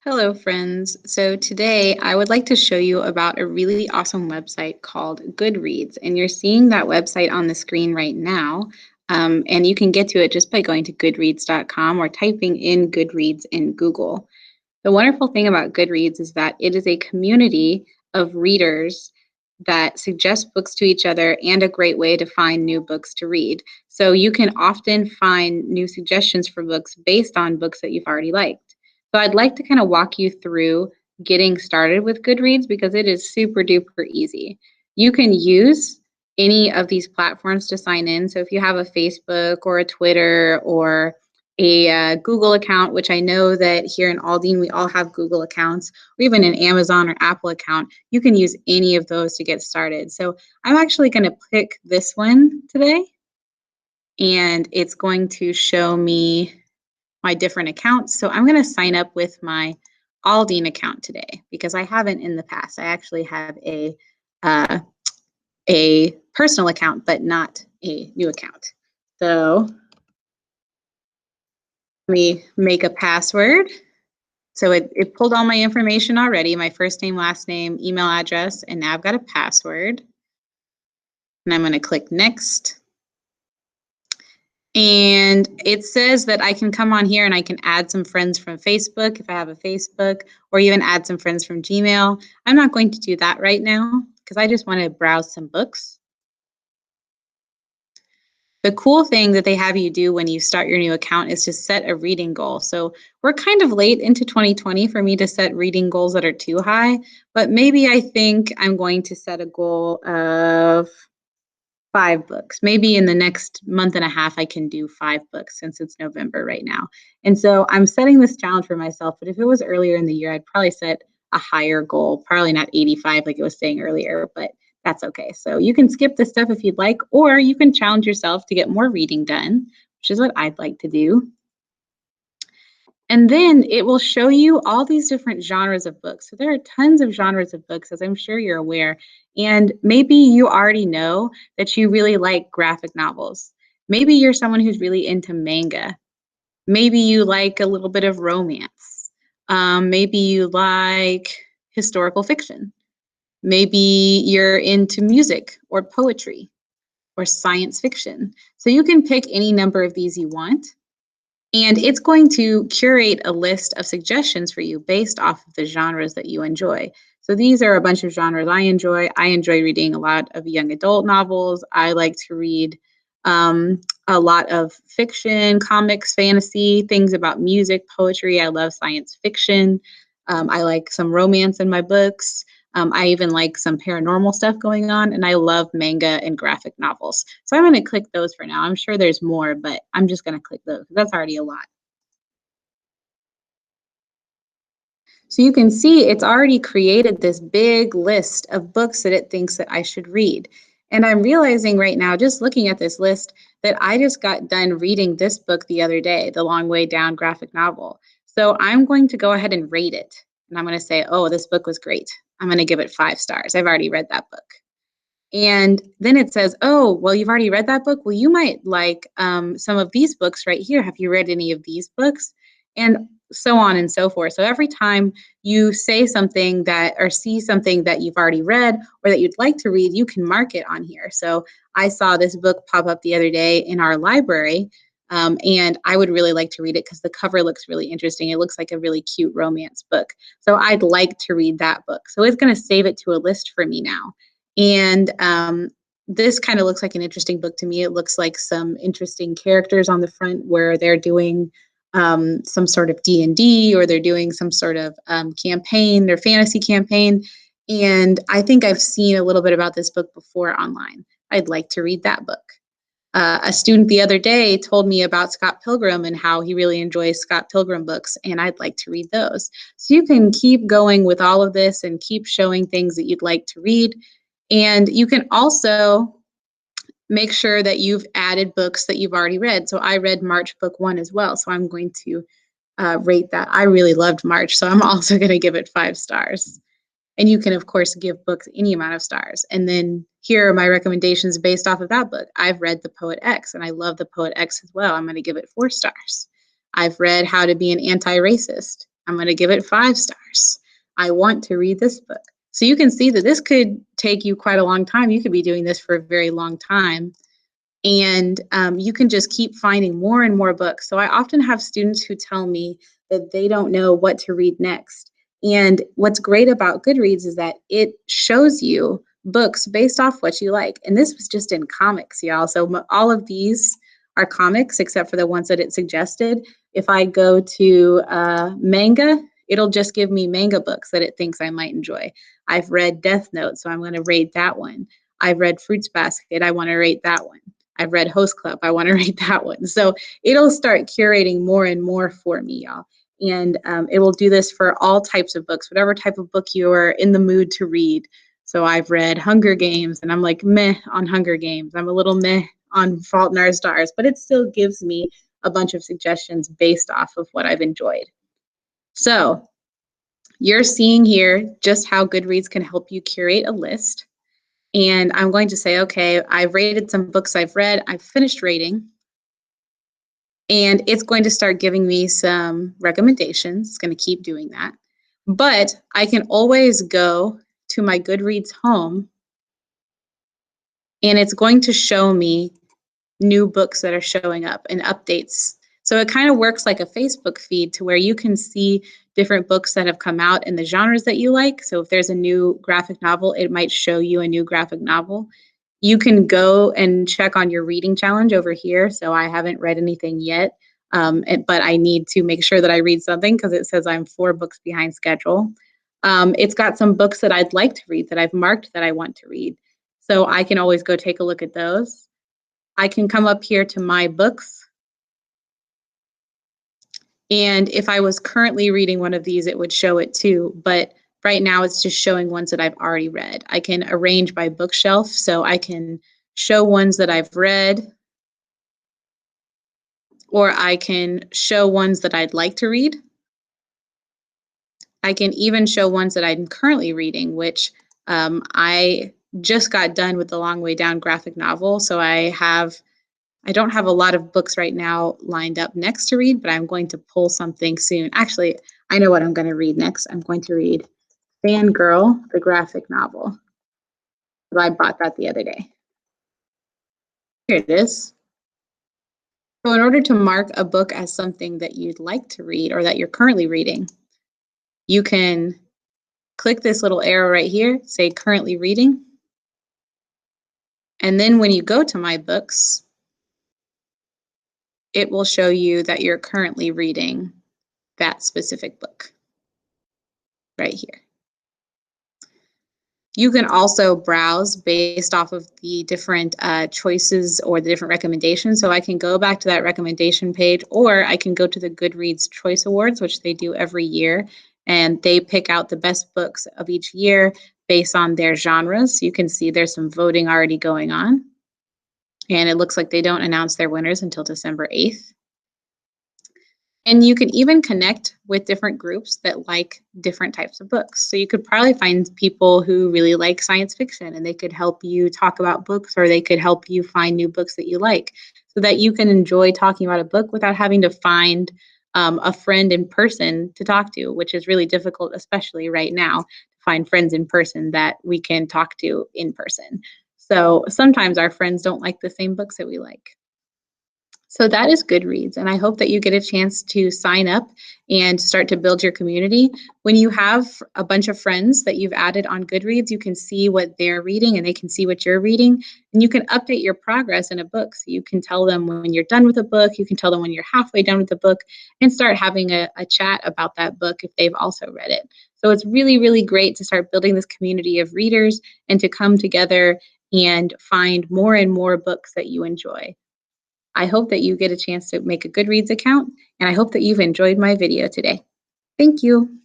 Hello, friends. So today I would like to show you about a really awesome website called GoodReads. And you're seeing that website on the screen right now. And you can get to it just by going to goodreads.com or typing in GoodReads in Google. The wonderful thing about GoodReads is that it is a community of readers that suggest books to each other and a great way to find new books to read. So you can often find new suggestions for books based on books that you've already liked. So I'd like to kind of walk you through getting started with GoodReads because it is super duper easy. You can use any of these platforms to sign in. So if you have a Facebook or a Twitter or a Google account, which I know that here in Aldine, we all have Google accounts, or even an Amazon or Apple account, you can use any of those to get started. So I'm actually going to pick this one today, and it's going to show me my different accounts. So I'm going to sign up with my Aldine account today because I haven't in the past. I actually have a personal account, but not a new account. So let me make a password. So it pulled all my information already, my first name, last name, email address, and now I've got a password. And I'm going to click next. And it says that I can come on here and I can add some friends from Facebook if I have a Facebook, or even add some friends from Gmail. I'm not going to do that right now because I just want to browse some books. The cool thing that they have you do when you start your new account is to set a reading goal. So we're kind of late into 2020 for me to set reading goals that are too high, but maybe I think I'm going to set a goal of 5 books. Maybe in the next month and a half, I can do 5 books since it's November right now. And so I'm setting this challenge for myself, but if it was earlier in the year, I'd probably set a higher goal, probably not 85 like I was saying earlier, but that's okay. So you can skip this stuff if you'd like, or you can challenge yourself to get more reading done, which is what I'd like to do. And then it will show you all these different genres of books. So there are tons of genres of books, as I'm sure you're aware. And maybe you already know that you really like graphic novels. Maybe you're someone who's really into manga. Maybe you like a little bit of romance. Maybe you like historical fiction. Maybe you're into music or poetry or science fiction. So you can pick any number of these you want. And it's going to curate a list of suggestions for you based off of the genres that you enjoy. So these are a bunch of genres I enjoy. I enjoy reading a lot of young adult novels. I like to read a lot of fiction, comics, fantasy, things about music, poetry. I love science fiction. I like some romance in my books. I even like some paranormal stuff going on, and I love manga and graphic novels. So I'm going to click those for now. I'm sure there's more, but I'm just going to click those because that's already a lot. So you can see it's already created this big list of books that it thinks that I should read. And I'm realizing right now, just looking at this list, that I just got done reading this book the other day, The Long Way Down graphic novel. So I'm going to go ahead and rate it. And I'm going to say, oh, this book was great. I'm going to give it 5 stars. I've already read that book. And then it says, oh, well, you've already read that book? Well, you might like some of these books right here. Have you read any of these books? And so on and so forth. So every time you say something that or see something that you've already read or that you'd like to read, you can mark it on here. So I saw this book pop up the other day in our library, and I would really like to read it because the cover looks really interesting. It looks like a really cute romance book. So I'd like to read that book. So it's going to save it to a list for me now. And this kind of looks like an interesting book to me. It looks like some interesting characters on the front where they're doing some sort of D&D, or they're doing some sort of campaign, their fantasy campaign. And I think I've seen a little bit about this book before online. I'd like to read that book. A student the other day told me about Scott Pilgrim and how he really enjoys Scott Pilgrim books, and I'd like to read those. So you can keep going with all of this and keep showing things that you'd like to read. And you can also make sure that you've added books that you've already read. So I read March book 1 as well. So I'm going to rate that. I really loved March. So I'm also going to give it 5 stars. And you can, of course, give books any amount of stars. And then here are my recommendations based off of that book. I've read The Poet X, and I love The Poet X as well. I'm going to give it 4 stars. I've read How to Be an Anti-Racist. I'm going to give it 5 stars. I want to read this book. So you can see that this could take you quite a long time. You could be doing this for a very long time. And you can just keep finding more and more books. So I often have students who tell me that they don't know what to read next. And what's great about GoodReads is that it shows you books based off what you like. And this was just in comics, y'all. So all of these are comics except for the ones that it suggested. If I go to manga, it'll just give me manga books that it thinks I might enjoy. I've read Death Note, so I'm going to rate that one. I've read Fruits Basket, I want to rate that one. I've read Host Club, I want to rate that one. So it'll start curating more and more for me, y'all. And it will do this for all types of books, whatever type of book you're in the mood to read. So I've read Hunger Games, and I'm like meh on Hunger Games. I'm a little meh on Fault in Our Stars, but it still gives me a bunch of suggestions based off of what I've enjoyed. So you're seeing here just how GoodReads can help you curate a list. And I'm going to say, okay, I've rated some books I've read. I've finished rating. And it's going to start giving me some recommendations. It's going to keep doing that. But I can always go to my GoodReads home, and it's going to show me new books that are showing up and updates. So it kind of works like a Facebook feed to where you can see different books that have come out in the genres that you like. So if there's a new graphic novel, it might show you a new graphic novel. You can go and check on your reading challenge over here. So I haven't read anything yet, but I need to make sure that I read something because it says I'm 4 books behind schedule. It's got some books that I'd like to read that I've marked that I want to read. So I can always go take a look at those. I can come up here to my books. And if I was currently reading one of these, it would show it too. But right now it's just showing ones that I've already read. I can arrange by bookshelf, so I can show ones that I've read, or I can show ones that I'd like to read. I can even show ones that I'm currently reading, which I just got done with The Long Way Down graphic novel. So I don't have a lot of books right now lined up next to read, but I'm going to pull something soon. Actually, I know what I'm going to read next. I'm going to read Fangirl, the graphic novel. So I bought that the other day. Here it is. So in order to mark a book as something that you'd like to read or that you're currently reading, you can click this little arrow right here, say currently reading. And then when you go to my books, it will show you that you're currently reading that specific book right here. You can also browse based off of the different choices or the different recommendations. So I can go back to that recommendation page, or I can go to the GoodReads Choice Awards, which they do every year, and they pick out the best books of each year based on their genres. You can see there's some voting already going on, and it looks like they don't announce their winners until December 8th. And you can even connect with different groups that like different types of books. So you could probably find people who really like science fiction, and they could help you talk about books, or they could help you find new books that you like, so that you can enjoy talking about a book without having to find a friend in person to talk to, which is really difficult, especially right now, to find friends in person that we can talk to in person. So sometimes our friends don't like the same books that we like. So that is GoodReads, and I hope that you get a chance to sign up and start to build your community. When you have a bunch of friends that you've added on GoodReads, you can see what they're reading and they can see what you're reading, and you can update your progress in a book. So you can tell them when you're done with a book, you can tell them when you're halfway done with the book, and start having a chat about that book if they've also read it. So it's really, really great to start building this community of readers and to come together and find more and more books that you enjoy. I hope that you get a chance to make a GoodReads account, and I hope that you've enjoyed my video today. Thank you.